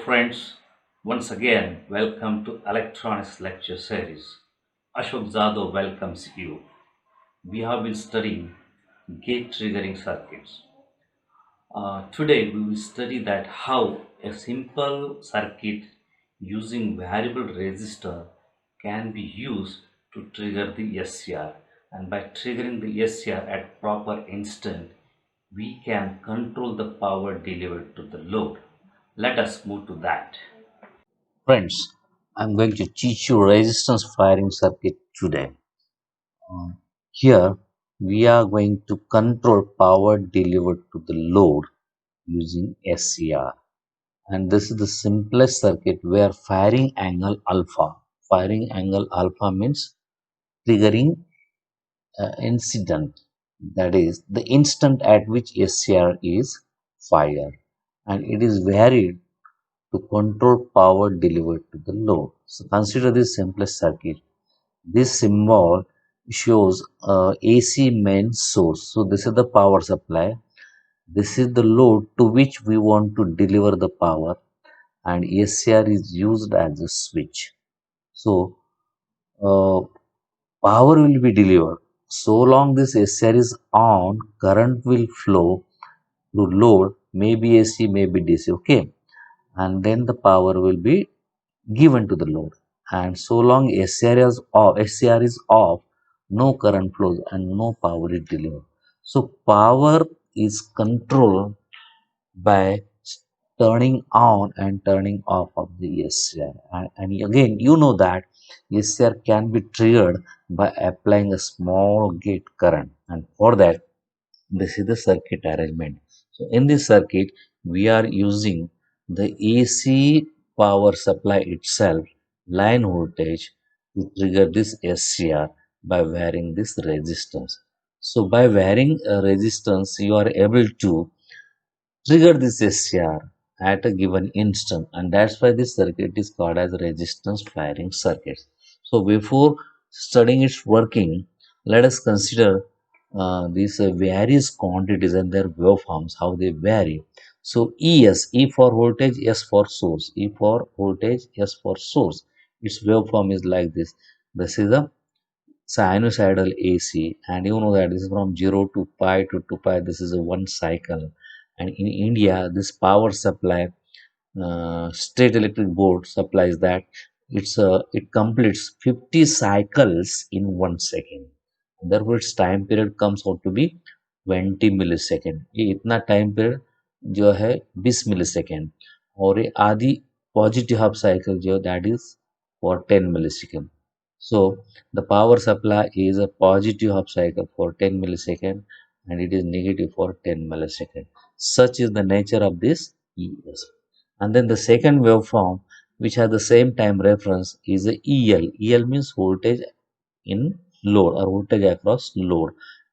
friends. Once again, welcome to Electronics Lecture Series. Ashok Jadhav welcomes you. We have been studying gate triggering circuits. Today, we will study that how a simple circuit using variable resistor can be used to trigger the SCR. And by triggering the SCR at proper instant, we can control the power delivered to the load. Let us move to that. Friends, I'm going to teach you resistance firing circuit today. Uh, Here we are going to control power delivered to the load using SCR. And this is the simplest circuit where firing angle alpha means triggering incident, that is the instant at which SCR is fired, and it is varied to control power delivered to the load. So consider this simplest circuit. This symbol shows AC main source. So this is the power supply. This is the load to which we want to deliver the power, and SCR is used as a switch. So uh, power will be delivered. So long this SCR is on, current will flow through load, maybe AC, maybe DC. Okay, and then the power will be given to the load. And so long SCR is off, no current flows and no power is delivered. So power is controlled by turning on and turning off of the SCR. And again, you know that SCR can be triggered by applying a small gate current. And for that, this is the circuit arrangement. So in this circuit, we are using the AC power supply itself, line voltage, to trigger this SCR by varying this resistance. So by varying a resistance, you are able to trigger this SCR at a given instant, and that's why this circuit is called as resistance firing circuit. So before studying its working, let us consider these various quantities and their waveforms, how they vary. So E for voltage, S for source. E for voltage, S for source. Its waveform is like this. This is a sinusoidal AC, and you know that this is from 0 to pi to 2 pi. This is a one cycle, and in India, this power supply state electric board supplies that it completes 50 cycles in 1 second. Therefore, its time period comes out to be 20 millisecond. ये इतना time period जो है 20 millisecond, और ये आधी positive half cycle जो that is for 10 millisecond. So the power supply is a positive half cycle for 10 millisecond, and it is negative for 10 millisecond. Such is the nature of this ES. And then the second waveform, which has the same time reference, is a EL. EL means voltage in load, or voltage across load.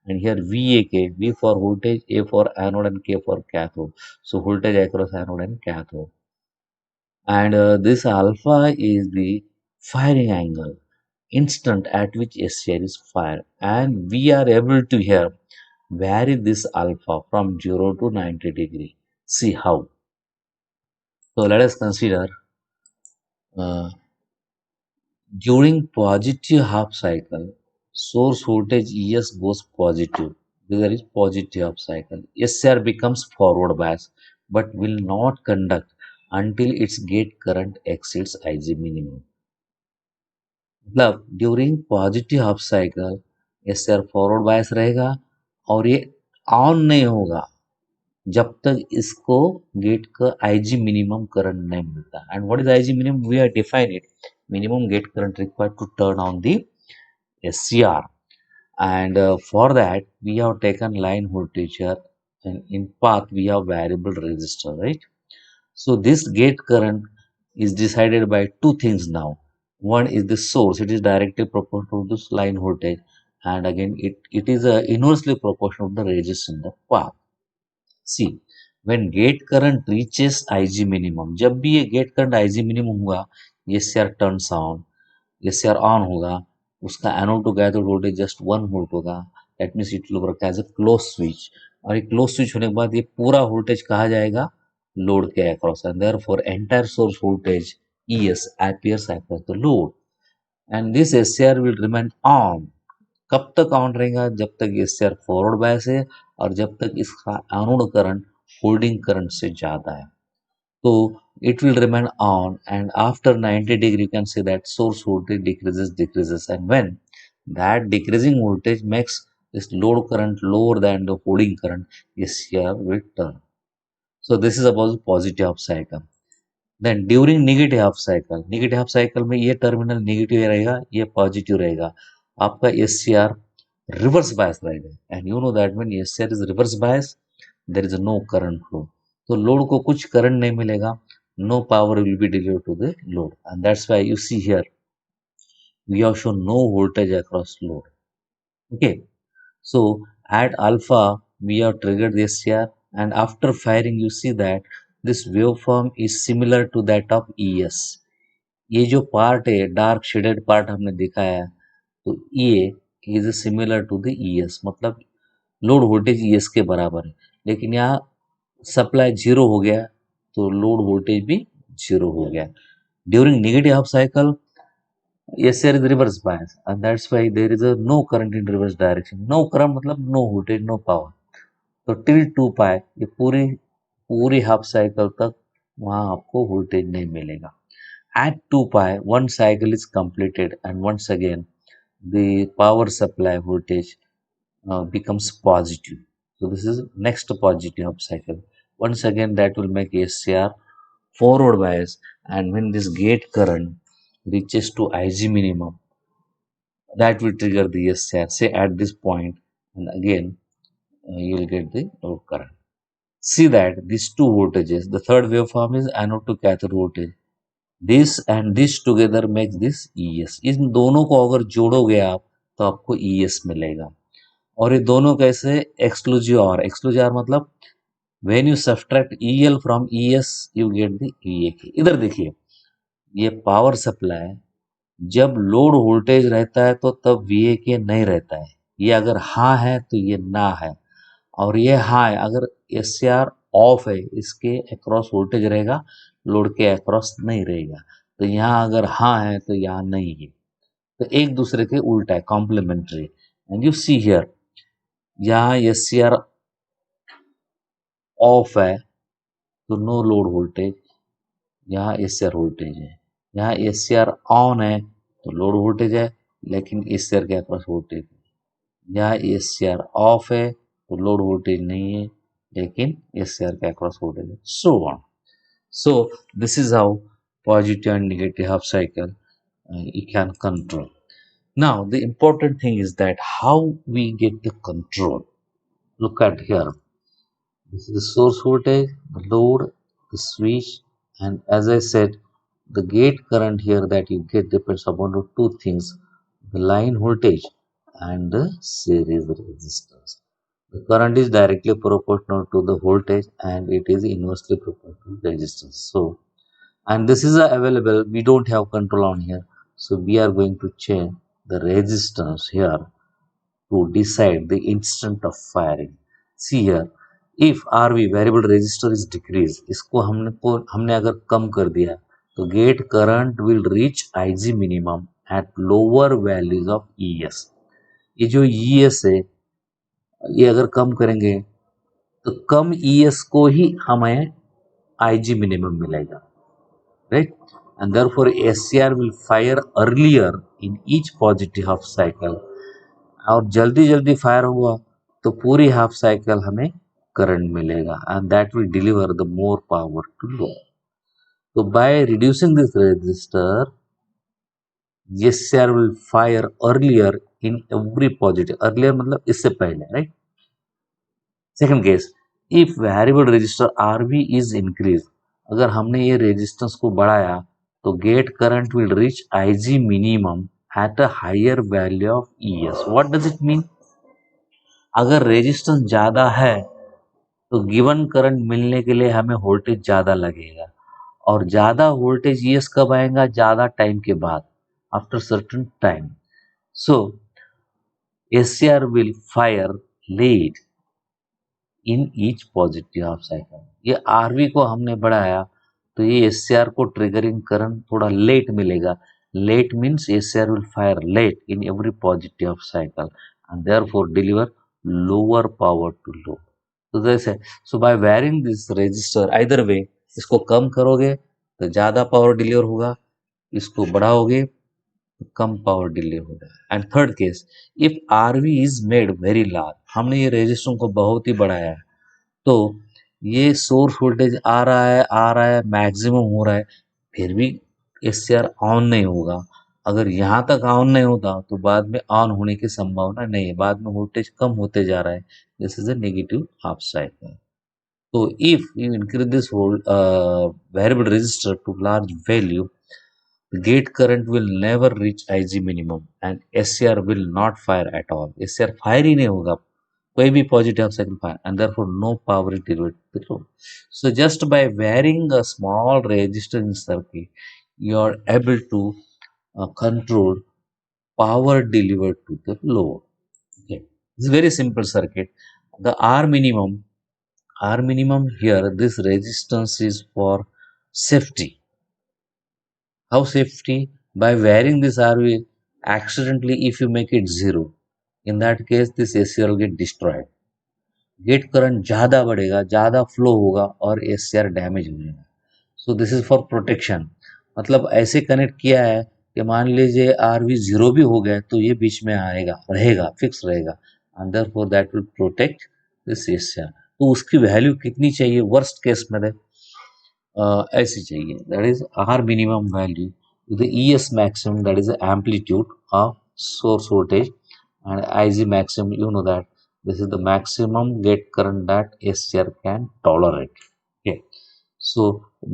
And here VAK, V for voltage, A for anode, and K for cathode. So voltage across anode and cathode. And this alpha is the firing angle, instant at which SCR is fired, and we are able to here vary this alpha from 0 to 90 degree. See how. So let us consider uh, during positive half cycle, source voltage ES goes positive. There is positive half cycle. SCR becomes forward bias but will not conduct until its gate current exceeds IG minimum. मतलब during positive half cycle SR forward bias रहेगा, और ये on नहीं होगा जब तक इसको gate का आईजी मिनिमम करंट नहीं मिलता. And what is IG minimum? We are define it, minimum gate current required to turn on the SCR. And for that we have taken line voltage here, and in path we have variable resistor, right? So this gate current is decided by two things now. One is the source, it is directly proportional to this line voltage, and again it is inversely proportional to the resistance in the path. See, when gate current reaches IG minimum, जब भी ये gate current IG minimum हुआ, ये SCR turns on, ये SCR on होगा, उसका anode to cathode voltage just 1 volt होगा. That means it will work as a close switch, और ये क्लोज स्विच होने के बाद ये पूरा वोल्टेज कहा जाएगा load के across, and therefore entire source voltage ES appears across the load, and this SCR will remain on. कब तक ऑन रहेगा? जब तक ये SCR फॉरवर्ड बायस है और जब तक इसका एनोड करंट होल्डिंग करंट से ज्यादा है. So it will remain on, and after 90 degree you can see that source voltage decreases, and when that decreasing voltage makes this load current lower than the holding current, SCR will turn. So this is about the positive half cycle. Then during negative half cycle में ये terminal negative रहेगा, ये positive रहेगा, आपका SCR reverse bias रहेगा, and you know that when SCR is reverse bias there is no current flow. तो load को कुछ करंट नहीं मिलेगा, no power will be delivered to the load, and that's why you see here we have shown no voltage across load. Okay, so at alpha we have triggered the SCR, and after firing you see that this waveform is similar to that of ES. ये जो part है dark shaded part हमने दिखाया, तो ये is similar to the ES, मतलब load voltage ES के बराबर है, लेकिन यहाँ सप्लाई जीरो हो गया तो लोड वोल्टेज भी जीरो हो गया. During negative half cycle SCR is reverse bias, and that's why there is a no current in reverse direction. No current मतलब no voltage, no power. तो टिल 2 पाई ये पूरी पूरी हाफ साइकिल तक वहां आपको वोल्टेज नहीं मिलेगा. At 2 pi, one cycle is completed, and once again the power supply voltage becomes positive. So this is next positive half cycle. Once again that will make SCR forward bias, and when this gate current reaches to IG minimum, that will trigger the SCR, say at this point, and again you will get the load current. See that these two voltages, the third waveform is anode to cathode voltage. This and this together makes this ES. इन दोनों को अगर जोड़ोगे आप तो आपको ES मिलेगा. और ये दोनों कैसे? एक्सक्लूसिव आर मतलब when you subtract EL from ES you get the EAK. इधर देखिए, ये पावर सप्लाई जब लोड वोल्टेज रहता है तो तब VAK नहीं रहता है. ये अगर हाँ है तो ये ना है, और ये हाँ है अगर SCR ऑफ है, इसके अक्रॉस वोल्टेज रहेगा, लोड के अक्रॉस नहीं रहेगा. तो यहाँ अगर हाँ है तो यहाँ नहीं है, तो एक दूसरे के उल्टा है, complementary. And you see here, यहाँ SCR ऑफ है तो नो लोड वोल्टेज, यहाँ SCR वोल्टेज है. यहाँ SCR ऑन है तो लोड वोल्टेज है, लेकिन SCR के अक्रॉस वोल्टेज. यहाँ SCR ऑफ है तो लोड वोल्टेज नहीं है, लेकिन SCR के अक्रॉस वोल्टेज है. So on. So this is how positive and negative half cycle you can control. Now the important thing is that how we get the control. Look at here. This is the source voltage, the load, the switch, and as I said, the gate current here that you get depends upon the two things: the line voltage and the series resistance. The current is directly proportional to the voltage, and it is inversely proportional to resistance. So, and this is available, we don't have control on here, so we are going to change the resistance here to decide the instant of firing. See here, if RV variable resistor is decreased, इसको हमने अगर कम कर दिया तो gate current will reach IG minimum at lower values of ES. ये जो ES है ये अगर कम करेंगे तो कम ES को ही हमें IG minimum मिलेगा, right? And therefore SCR will fire earlier in each positive half cycle, और जल्दी जल्दी फायर हुआ तो पूरी हाफ साइकिल हमें करंट मिलेगा, and that will deliver the more power to load. So by reducing this resistor, SCR will fire earlier in every positive. Earlier मतलब इससे पहले, right? Second case, if variable resistor RV is increased, अगर हमने ये resistance को बढ़ाया तो gate current will reach IG minimum at a higher value of ES. What does it mean? अगर रेजिस्टेंस ज्यादा है तो गिवन करंट मिलने के लिए हमें वोल्टेज ज्यादा लगेगा, और ज्यादा वोल्टेज ES कब आएगा? ज्यादा टाइम के बाद, after certain time. So SCR will fire late in each positive half cycle. ये आरवी को हमने बढ़ाया तो ये एससीआर को ट्रिगरिंग करंट थोड़ा लेट मिलेगा. Late means SCR will fire late in every positive cycle and therefore deliver lower power to load. तो जैसे so by varying this resistor either way, इसको कम करोगे तो ज़्यादा पावर डिलीवर होगा, इसको बढ़ाओगे तो कम पावर डिलीवर होगा. And third case, if RV is made very large, हमने ये रेजिस्टर को बहुत ही बढ़ाया है तो ये सोर्स वोल्टेज आ रहा है मैक्सिमम हो रहा है, फिर भी एससीआर ऑन नहीं होगा. अगर यहाँ तक ऑन नहीं होता तो बाद में ऑन होने की संभावना नहीं है, बाद में वोल्टेज कम होते जा रहा है. This is a negative half cycle. So if you increase this variable resistor to large value, the gate current will never reach IG minimum and SCR will not fire at all. SCR fire ही नहीं होगा, कोई भी positive cycle fire, and therefore no power is delivered to the load. So just by varying a small resistor in circuit, you are able to control power delivered to the load. Okay, it's a very simple circuit. The R minimum here, this resistance is for safety. How safety? By varying this RV, accidentally if you make it zero, in that case this ACR will get destroyed. Gate current ज़्यादा बढ़ेगा, ज़्यादा flow होगा और SCR damage हो जाएगा. सो this is for protection. मतलब ऐसे connect किया है कि मान लीजिए आरवी जीरो भी हो गया तो ये बीच में आएगा, रहेगा, फिक्स रहेगा, and therefore that will protect this SCR. तो उसकी वैल्यू कितनी चाहिए वर्स्ट केस में? ऐसी चाहिए, that is R minimum value the ES maximum, that is the amplitude of source voltage, and IG maximum, you know that this is the maximum gate current that SCR can tolerate. Okay, so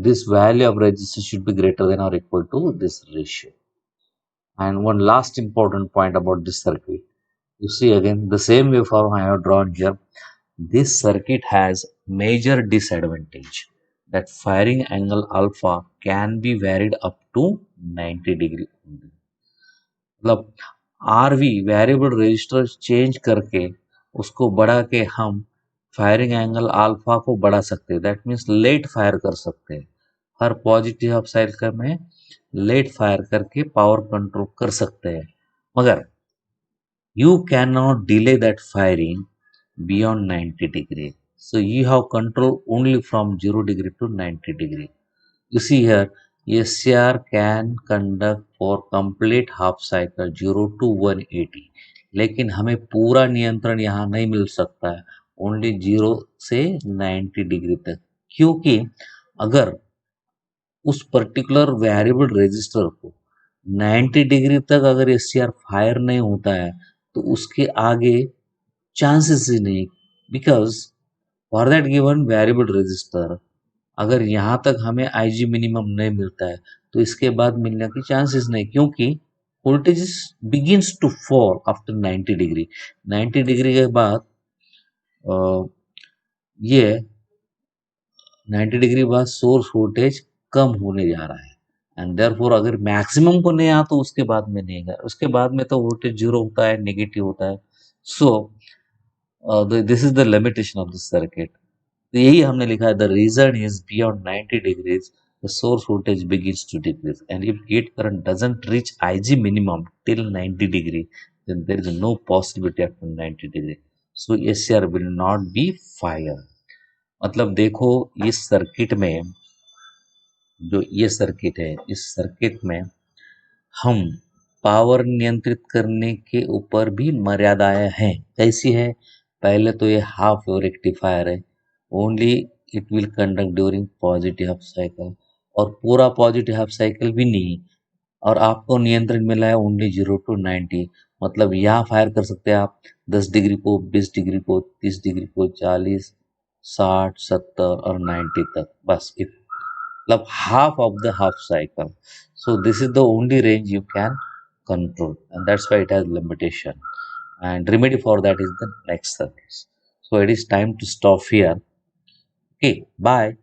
this value of resistance should be greater than or equal to this ratio. And one last important point about this circuit, you see again the same waveform I have drawn here. This circuit has major disadvantage that firing angle alpha can be varied up to 90 degree. मतलब RV variable resistor change करके उसको बढ़ा के हम firing angle alpha को बढ़ा सकते हैं. दैट मीन्स लेट फायर कर सकते हैं. हर पॉजिटिव हाफ साइकिल में लेट फायर करके पावर कंट्रोल कर सकते हैं, मगर you cannot delay that firing beyond 90 degree. So you have control only from 0 degree to 90 degree. You see here, SCR can conduct for complete half cycle 0 to 180. लेकिन हमें पूरा नियंत्रण यहाँ नहीं मिल सकता है, ओनली 0 से 90 डिग्री तक. क्योंकि अगर उस पर्टिकुलर वेरिएबल रजिस्टर को 90 डिग्री तक अगर एससीआर फायर नहीं होता है तो उसके आगे चांसेस ही नहीं, because for that given variable resistor अगर यहाँ तक हमें आईजी मिनिमम नहीं मिलता है तो इसके बाद मिलने की चांसेस नहीं, क्योंकि voltage begins to fall after 90 degree. 90 degree के बाद ये 90 डिग्री बाद सोर्स वोल्टेज कम होने जा रहा है, एंड देयरफॉर अगर मैक्सिमम को नहीं आ तो उसके बाद में नहीं गया, उसके बाद में तो वोल्टेज जीरो होता है, नेगेटिव होता है. So this is the limitation of this circuit. तो यही हमने लिखा है, the reason is beyond 90 degrees the source voltage begins to decrease, and if gate current doesn't reach IG minimum till 90 degree, then there is no possibility after 90 degree, so SCR will not be fired. मतलब देखो इस circuit में, जो ये circuit है, इस circuit में हम पावर नियंत्रित करने के ऊपर भी मर्यादाएं हैं. कैसी है? पहले तो ये हाफ वेव रेक्टिफायर है, only it will conduct during positive half cycle, और पूरा पॉजिटिव हाफ साइकिल भी नहीं, और आपको नियंत्रण मिला है ओनली 0 to 90. मतलब यहाँ फायर कर सकते हैं आप 10 डिग्री को, 20 डिग्री को, 30 डिग्री को, 40, 60, 70 और 90 तक, बस मतलब half of the half cycle. So this is the only range you can control, and that's why it has limitation. And remedy for that is the next service. So it is time to stop here. Okay, bye.